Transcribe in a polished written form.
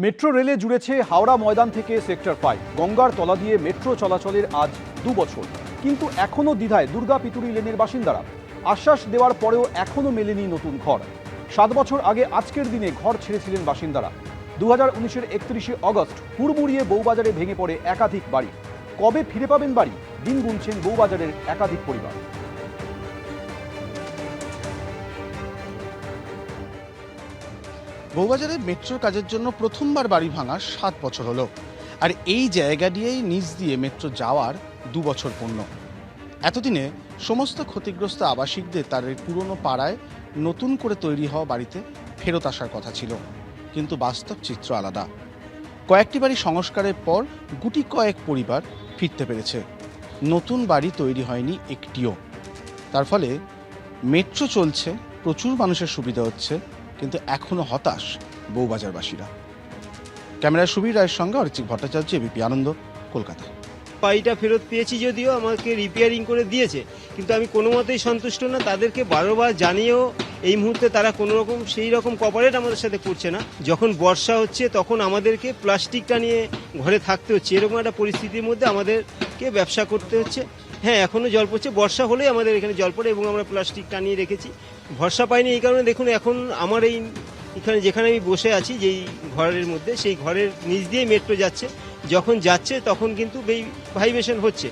Metro রেলে জুড়েছে হাওড়া ময়দান থেকে sector 5। গঙ্গার তলা দিয়ে মেট্রো চলাচলের আজ 2 বছর, কিন্তু এখনো দ্বিধায় দুর্গা পিতুরি লেনের বাসিন্দারা। আশ্বাস দেওয়ার পরেও এখনো মেলেনি নতুন ঘর। 7 বছর আগে আজকের দিনে ঘর ছেড়েছিলেন বাসিন্দারা। 2019-এর 31শে অগস্ট হুড়মুড়িয়ে বউবাজারে ভেঙে পড়ে একাধিক বাড়ি। কবে ফিরে পাবেন বাড়ি, দিন গুনছেন বউবাজারের একাধিক পরিবার। বউবাজারে মেট্রোর কাজের জন্য প্রথমবার বাড়ি ভাঙার 7 বছর হলো, আর এই জায়গা দিয়েই নিচ দিয়ে মেট্রো যাওয়ার 2 বছর পূর্ণ। এতদিনে সমস্ত ক্ষতিগ্রস্ত আবাসিকদের তাদের পুরনো পাড়ায় নতুন করে তৈরি হওয়া বাড়িতে ফেরত আসার কথা ছিল, কিন্তু বাস্তব চিত্র আলাদা। কয়েকটি বাড়ি সংস্কারের পর গুটি কয়েক পরিবার ফিরতে পেরেছে, নতুন বাড়ি তৈরি হয়নি একটিও। তার ফলে মেট্রো চলছে, প্রচুর মানুষের সুবিধা হচ্ছে, কিন্তু এখনো হতাশ বউবাজারবাসীরা। ক্যামেরায় সুবীর রায়ের সঙ্গে অরিজিৎ ভট্টাচার্য, এবিপি আনন্দ, কলকাতা। বাড়িটা ফেরত পেয়েছি, যদিও আমাকে রিপেয়ারিং করে দিয়েছে, কিন্তু আমি কোনো মতেই সন্তুষ্ট না। তাদেরকে বারবার জানিয়েও এই মুহূর্তে তারা কোনো রকম সেই রকম কপারেট আমাদের সাথে করছে না। যখন বর্ষা হচ্ছে তখন আমাদেরকে প্লাস্টিকটা নিয়ে ঘরে থাকতে হচ্ছে, এরকম একটা পরিস্থিতির মধ্যে আমাদেরকে ব্যবসা করতে হচ্ছে। হ্যাঁ, এখনও জল পড়ছে, বর্ষা হলেই আমাদের এখানে জল পড়ে এবং আমরা প্লাস্টিক টানিয়ে রেখেছি। ভরসা পাইনি এই কারণে, দেখুন এখন আমার এখানে যেখানে আমি বসে আছি যেই ঘরের মধ্যে, সেই ঘরের নিচ দিয়ে মেট্রো যাচ্ছে। যখন যাচ্ছে তখন কিন্তু ভাইব্রেশন হচ্ছে।